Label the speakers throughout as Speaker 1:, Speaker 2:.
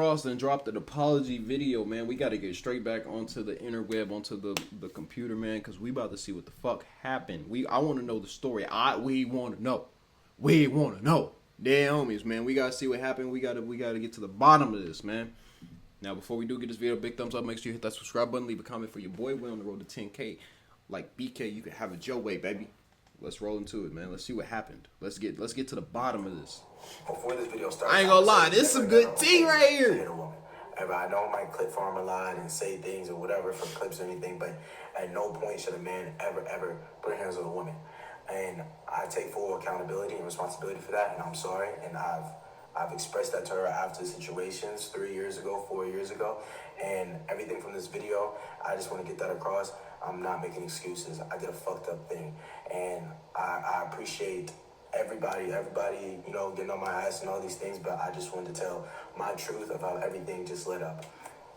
Speaker 1: Frost and dropped an apology video, man. We got to get straight back onto the interweb, onto the computer, man, because we about to see what the fuck happened. I want to know the story. We want to know. We want to know. Damn, homies, man. We got to see what happened. We got to get to the bottom of this, man. Now, before we do get this video, big thumbs up. Make sure you hit that subscribe button. Leave a comment for your boy. We're on the road to 10K. Like BK, you can have it your way, baby. Let's roll into it, man. Let's see what happened. Let's get to the bottom of this.
Speaker 2: Before this video starts,
Speaker 1: I ain't gonna lie, this is some good tea right here.
Speaker 2: I know I might clip farm a lot and say things or whatever for clips or anything, but at no point should a man ever put hands on a woman. And I take full accountability and responsibility for that, and I'm sorry. And I've expressed that to her after situations 3 years ago, 4 years ago, and everything from this video, I just want to get that across. I'm not making excuses. I did a fucked up thing, and I appreciate everybody, you know, getting on my ass and all these things, but I just wanted to tell my truth of how everything just lit up.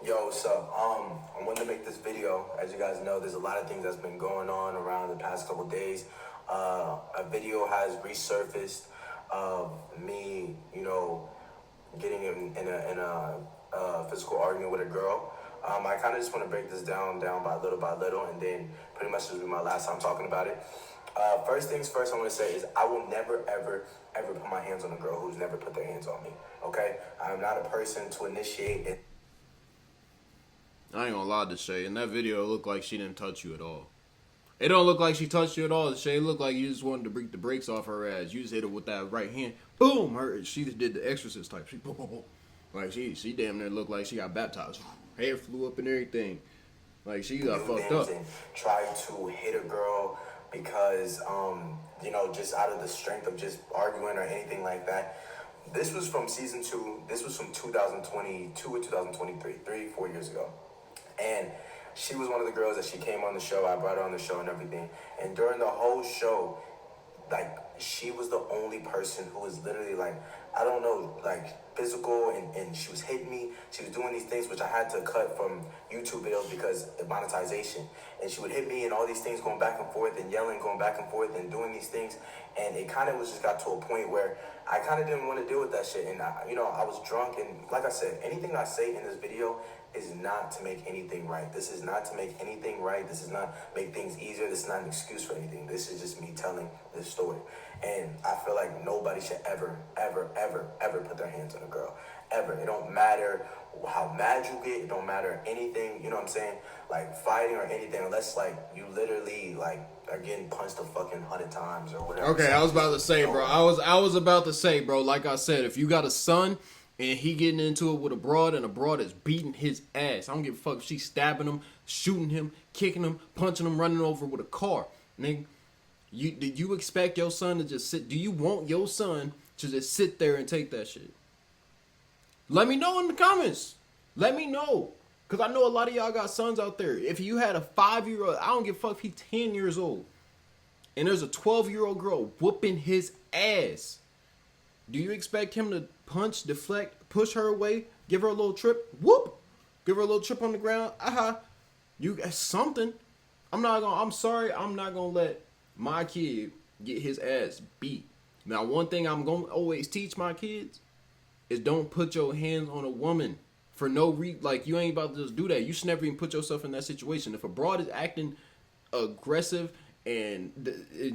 Speaker 2: Yo, what's up? I wanted to make this video. As you guys know, there's a lot of things that's been going on around the past couple days. A video has resurfaced of me, you know, getting in a physical argument with a girl. I kind of just want to break this down by little, and then pretty much this will be my last time talking about it. First things first, I want to say is I will never, ever put my hands on a girl who's never put their hands on me, okay? I'm not a person to initiate it.
Speaker 1: I ain't gonna lie to Deshae. In that video, it looked like she didn't touch you at all. It don't look like she touched you at all, Deshae. It looked like you just wanted to break the brakes off her ass. You just hit her with that right hand. Boom! She just did the exorcist type. She boom, boom, boom. Like, she damn near looked like she got baptized. Hair flew up and everything. Like, she got fucked up.
Speaker 2: Try to hit a girl because, you know, just out of the strength of just arguing or anything like that. This was from season 2. This was from 2022 or 2023, 4 years ago. And she was one of the girls that she came on the show. I brought her on the show and everything. And during the whole show, like, she was the only person who was literally, like, I don't know, like, physical, and she was hitting me. She was doing these things, which I had to cut from YouTube videos because of monetization. And she would hit me and all these things going back and forth and yelling, going back and forth and doing these things. And it kind of was just got to a point where I kind of didn't want to deal with that shit. And, you know, I was drunk. And like I said, anything I say in this video is not to make anything right. This is not to make anything right. This is not make things easier. This is not an excuse for anything. This is just me telling this story. And I feel like nobody should ever put their hands on a girl. Ever. It don't matter how mad you get. It don't matter anything. You know what I'm saying? Like fighting or anything, unless like you literally like are getting punched a fucking 100 times or whatever.
Speaker 1: Okay, I was about to say, bro. I was about to say, bro. Like I said, if you got a son and he getting into it with a broad and a broad is beating his ass, I don't give a fuck if she's stabbing him, shooting him, kicking him, punching him, running over with a car. Nigga, did you expect your son to just sit? Do you want your son to just sit there and take that shit? Let me know in the comments. Let me know. Because I know a lot of y'all got sons out there. If you had a 5-year-old, I don't give a fuck if he's 10 years old, and there's a 12-year-old girl whooping his ass, do you expect him to punch, deflect, push her away, give her a little trip, whoop, give her a little trip on the ground, you got something. I'm sorry, I'm not gonna let my kid get his ass beat. Now, one thing I'm gonna always teach my kids is don't put your hands on a woman for no reason. Like, you ain't about to just do that. You should never even put yourself in that situation. If a broad is acting aggressive and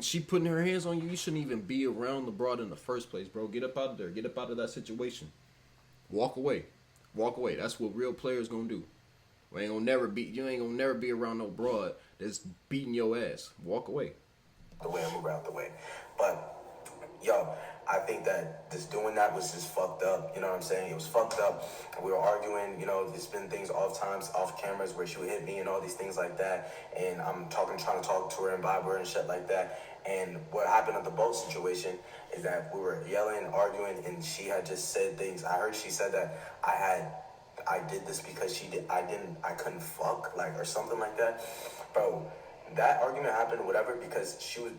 Speaker 1: she putting her hands on you, you shouldn't even be around the broad in the first place, bro. Get up out of there. Get up out of that situation. Walk away. Walk away. That's what real players gonna do. You ain't gonna never be around no broad that's beating your ass. Walk away.
Speaker 2: The way I move out the way. But, yo, I think that just doing that was just fucked up. You know what I'm saying? It was fucked up. We were arguing, you know, there's been things off cameras where she would hit me and all these things like that. And I'm trying to talk to her and vibe her and shit like that. And what happened at the boat situation is that we were yelling, arguing, and she had just said things. I heard she said that I did this because I couldn't fuck, like, or something like that. Bro, that argument happened, whatever, because she was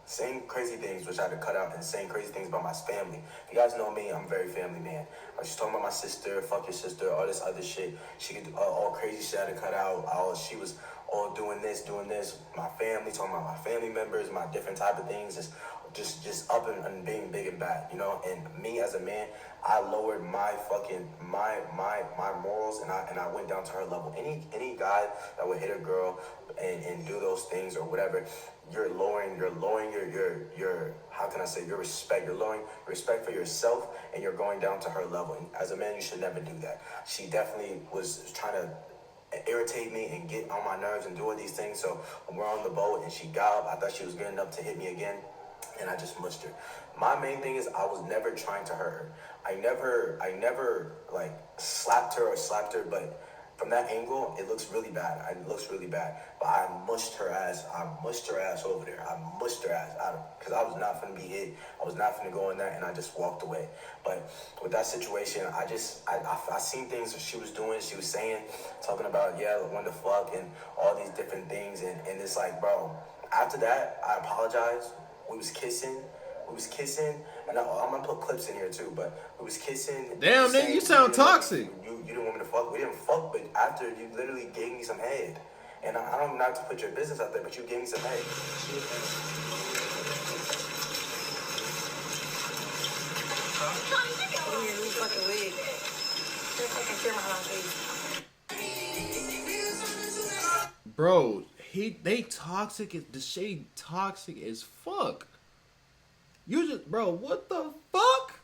Speaker 2: saying crazy things, which I had to cut out, and saying crazy things about my family. If you guys know me, I'm a very family man. She's talking about my sister, fuck your sister, all this other shit. She could all crazy shit I had to cut out. She was all doing this, my family, talking about my family members, my different type of things, just just up and being big and bad, you know. And me as a man, I lowered my fucking my morals, and I went down to her level. Any guy that would hit a girl and do those things or whatever, you're lowering your how can I say, your respect. You're lowering respect for yourself, and you're going down to her level. And as a man, you should never do that. She definitely was trying to irritate me and get on my nerves and do all these things. So when we're on the boat and she got up, I thought she was good enough to hit me again, and I just mushed her. My main thing is I was never trying to hurt her. I never like slapped her, but from that angle, it looks really bad. It looks really bad. But I mushed her ass. I mushed her ass over there. I mushed her ass out of, because I was not finna be hit. I was not finna go in there, and I just walked away. But with that situation, I seen things that she was doing. She was saying, talking about, yeah, when the fuck and all these different things. And it's like, bro, after that, I apologized. We was kissing, and I'm gonna put clips in here too. But we was kissing.
Speaker 1: Damn, nigga, you sound toxic.
Speaker 2: You didn't want me to fuck. We didn't fuck, but after you literally gave me some head, and I don't not to put your business out there, but you gave me some head.
Speaker 1: Bro, they toxic as Deshae toxic as fuck. You just, bro, what the fuck?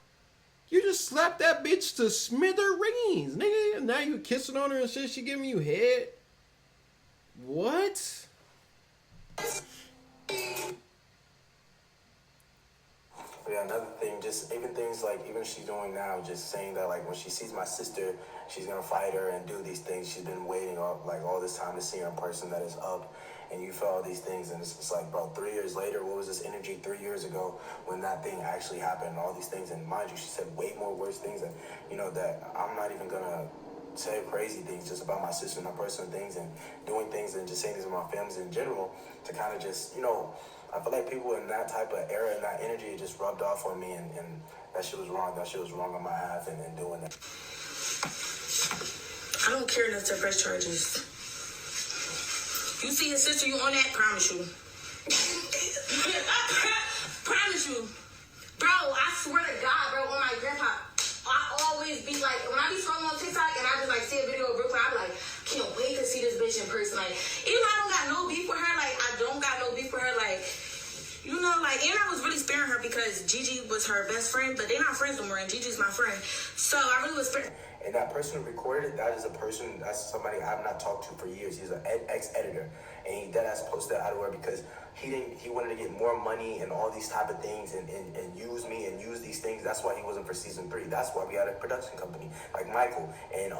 Speaker 1: You just slapped that bitch to smithereens, nigga. And now you kissing on her and shit. She giving you head. What?
Speaker 2: Yeah, another thing, just even things like, even she's doing now, just saying that, like, when she sees my sister, she's gonna fight her and do these things. She's been waiting all this time to see her in person that is up, and you feel all these things, and it's like, bro, 3 years later, what was this energy 3 years ago when that thing actually happened, all these things, and mind you, she said way more worse things, and, you know, that I'm not even gonna say crazy things just about my sister and her personal things, and doing things and just saying things about my families in general, to kind of just, you know, I feel like people in that type of era and that energy just rubbed off on me, and that shit was wrong. That shit was wrong on my half, and doing that.
Speaker 3: I don't care enough to press charges. You see his sister, you on that? Promise you. Promise you. Bro, I swear to God, bro, on my grandpa, I always be like, when I be scrolling on TikTok and I just like see a video of Brooklyn, I be like, can't wait to see this bitch in person. Like, even though I don't got no beef with her, like, I don't got no beef with her, like, you know, like, and I was really sparing her because Gigi was her best friend, but they're not friends no more, and Gigi's my friend. So I really was sparing.
Speaker 2: And that person who recorded it, that is a person, that's somebody I've not talked to for years. He's an ex-editor, and he deadass posted out of where because he wanted to get more money and all these type of things and use me and use these things. That's why he wasn't for season 3. That's why we had a production company like Michael and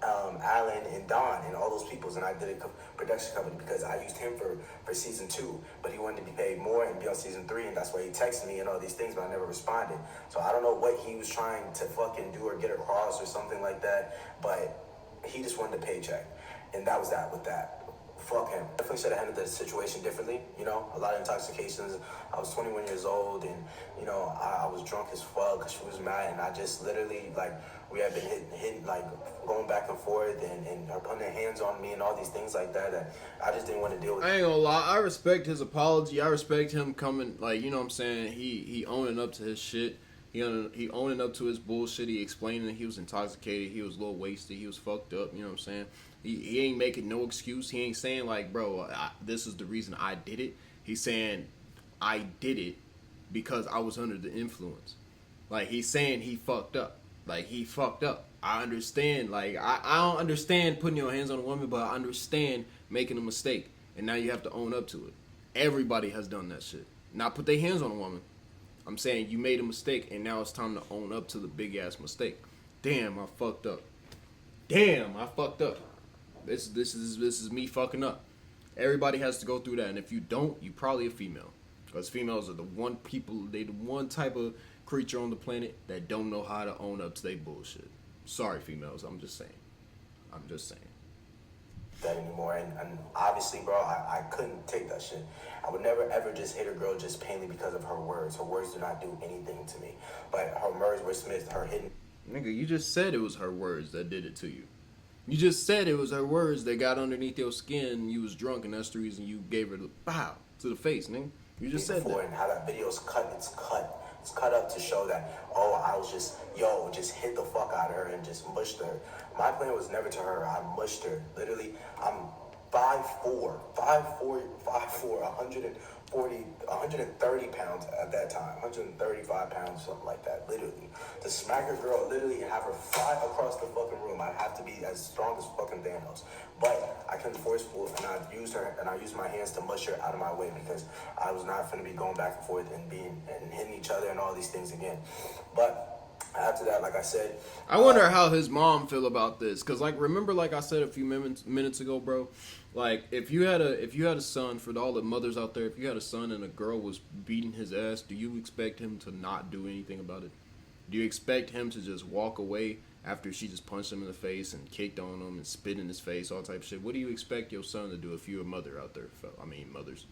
Speaker 2: Alan and Don and all those peoples, and I did a production company because I used him for season 2, but he wanted to be paid more and be on season 3, and that's why he texted me and all these things, but I never responded. So I don't know what he was trying to fucking do or get across or something like that, but he just wanted a paycheck, and that was that with that. Fuck him. Definitely should have handled the situation differently. You know, a lot of intoxications. I was 21 years old, and you know, I was drunk as fuck because she was mad, and I just literally, like, we had been hitting like going back and forth, and her putting her hands on me and all these things like that. That I just didn't want to deal with.
Speaker 1: I ain't gonna lie. I respect his apology. I respect him coming, like, you know what I'm saying. He owning up to his shit. He owning up to his bullshit. He explaining that he was intoxicated. He was a little wasted. He was fucked up. You know what I'm saying. He ain't making no excuse. He ain't saying like, bro, this is the reason I did it. He's saying I did it because I was under the influence. Like, he's saying he fucked up. Like, he fucked up. I understand. Like, I don't understand putting your hands on a woman, but I understand making a mistake. And now you have to own up to it. Everybody has done that shit. Not put their hands on a woman. I'm saying you made a mistake, and now it's time to own up to the big-ass mistake. Damn, I fucked up. Damn, I fucked up. This is me fucking up. Everybody has to go through that, and if you don't, you probably a female, because females are the one type of creature on the planet that don't know how to own up to their bullshit. Sorry, females. I'm just saying.
Speaker 2: That anymore, and obviously, bro, I couldn't take that shit. I would never ever just hit a girl just plainly because of her words. Her words do not do anything to me, but her words were Smith. Her hidden.
Speaker 1: Nigga, you just said it was her words that did it to you. You just said it was her words that got underneath your skin and you was drunk, and that's the reason you gave her the bow to the face, nigga. You just said
Speaker 2: before,
Speaker 1: that.
Speaker 2: and how that video is cut. It's cut up to show that, oh, I was just hit the fuck out of her and just mushed her. My plan was never to her. I mushed her. Literally, I'm 5'4", 130 pounds at that time, 135 pounds, something like that, literally. To smack a girl, literally, and have her fly across the fucking room, I'd have to be as strong as fucking Thanos. But I couldn't forceful, and I used my hands to mush her out of my way because I was not finna be going back and forth and hitting each other and all these things again. But after that, like I said,
Speaker 1: I wonder how his mom feel about this, cause like remember, like I said a few minutes ago, bro. Like if you had a son, for all the mothers out there, if you had a son and a girl was beating his ass, do you expect him to not do anything about it? Do you expect him to just walk away after she just punched him in the face and kicked on him and spit in his face, all type of shit? What do you expect your son to do if you're a mother out there? I mean, mothers,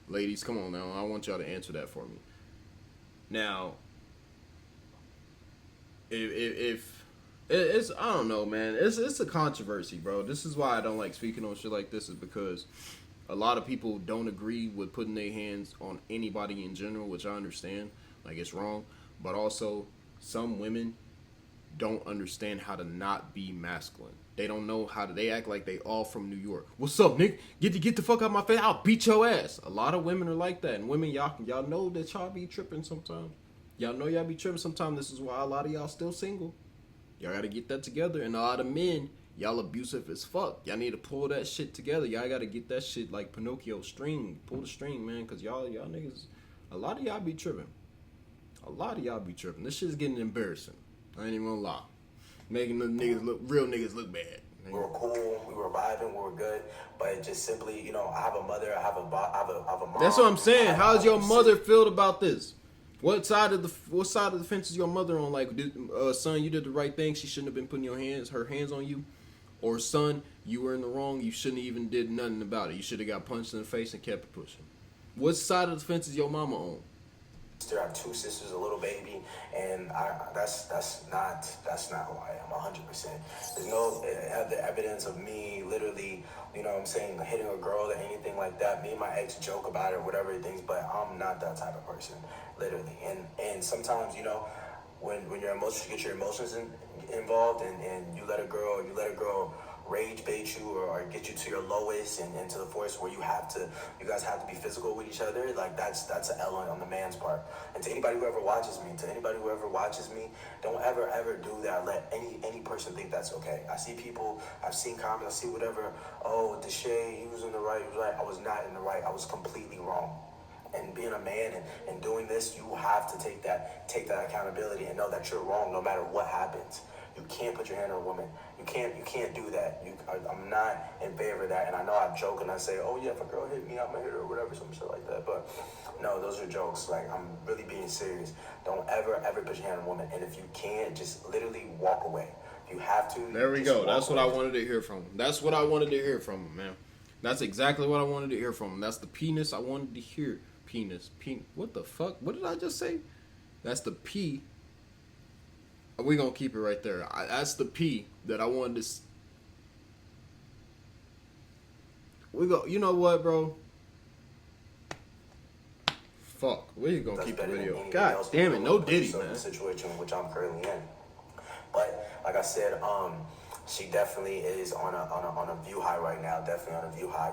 Speaker 1: ladies, come on now. I want y'all to answer that for me. Now, if it's, I don't know, man. It's a controversy, bro. This is why I don't like speaking on shit like this, is because a lot of people don't agree with putting their hands on anybody in general, which I understand. Like, it's wrong. But also, some women don't understand how to not be masculine. They don't know how to. They act like they all from New York. What's up, Nick? Get the fuck out my face. I'll beat your ass. A lot of women are like that, and women, y'all know that y'all be tripping sometimes. Y'all know y'all be tripping sometimes. This is why a lot of y'all still single. Y'all gotta get that together. And a lot of men, y'all abusive as fuck. Y'all need to pull that shit together. Y'all gotta get that shit like Pinocchio string. Pull the string, man, because y'all niggas, a lot of y'all be tripping. A lot of y'all be tripping. This shit's getting embarrassing. I ain't even gonna lie. Making the real niggas look bad.
Speaker 2: we were cool, we were vibing, we were good, but it just simply, I have a mother, I have a mom.
Speaker 1: That's what I'm saying. How's your mother feel about this? What side of the fence is your mother on? Like, son, you did the right thing. She shouldn't have been putting her hands on you. Or son, you were in the wrong. You shouldn't have even did nothing about it. You should have got punched in the face and kept it pushing. What side of the fence is your mama on?
Speaker 2: I have two sisters, a little baby, and that's not who I am. 100%. There's no the evidence of me literally, hitting a girl or anything like that. Me and my ex joke about it or whatever things, but I'm not that type of person, literally. And sometimes, when your emotions, you get your emotions involved, and you let a girl rage bait you or get you to your lowest and to the force where you guys have to be physical with each other. Like that's an L on the man's part. And to anybody who ever watches me, don't ever do that. Let any person think that's okay. I see people, I've seen comments, I see whatever. Oh, Deshae, he was in the right. He was right. I was not in the right. I was completely wrong. And being a man and doing this, you have to take that accountability and know that you're wrong no matter what happens. You can't put your hand on a woman. You can't do that. I'm not in favor of that. And I know I joke and I say, oh yeah, if a girl hit me, I'm gonna hit her or whatever, some shit like that. But no, those are jokes. Like, I'm really being serious. Don't ever put your hand on a woman. And if you can't, just literally walk away. If you have to.
Speaker 1: There we go. That's what I wanted to hear from him. That's what I wanted to hear from him, man. That's exactly what I wanted to hear from him. That's the penis I wanted to hear. Penis. What the fuck? What did I just say? That's the P. We're going to keep it right there. That's the P that I wanted to... You know what, bro? Fuck. We're going to keep the video. God damn it. No Diddy, man.
Speaker 2: The situation in which I'm currently in. But, like I said, she definitely is on a view high right now. Definitely on a view high.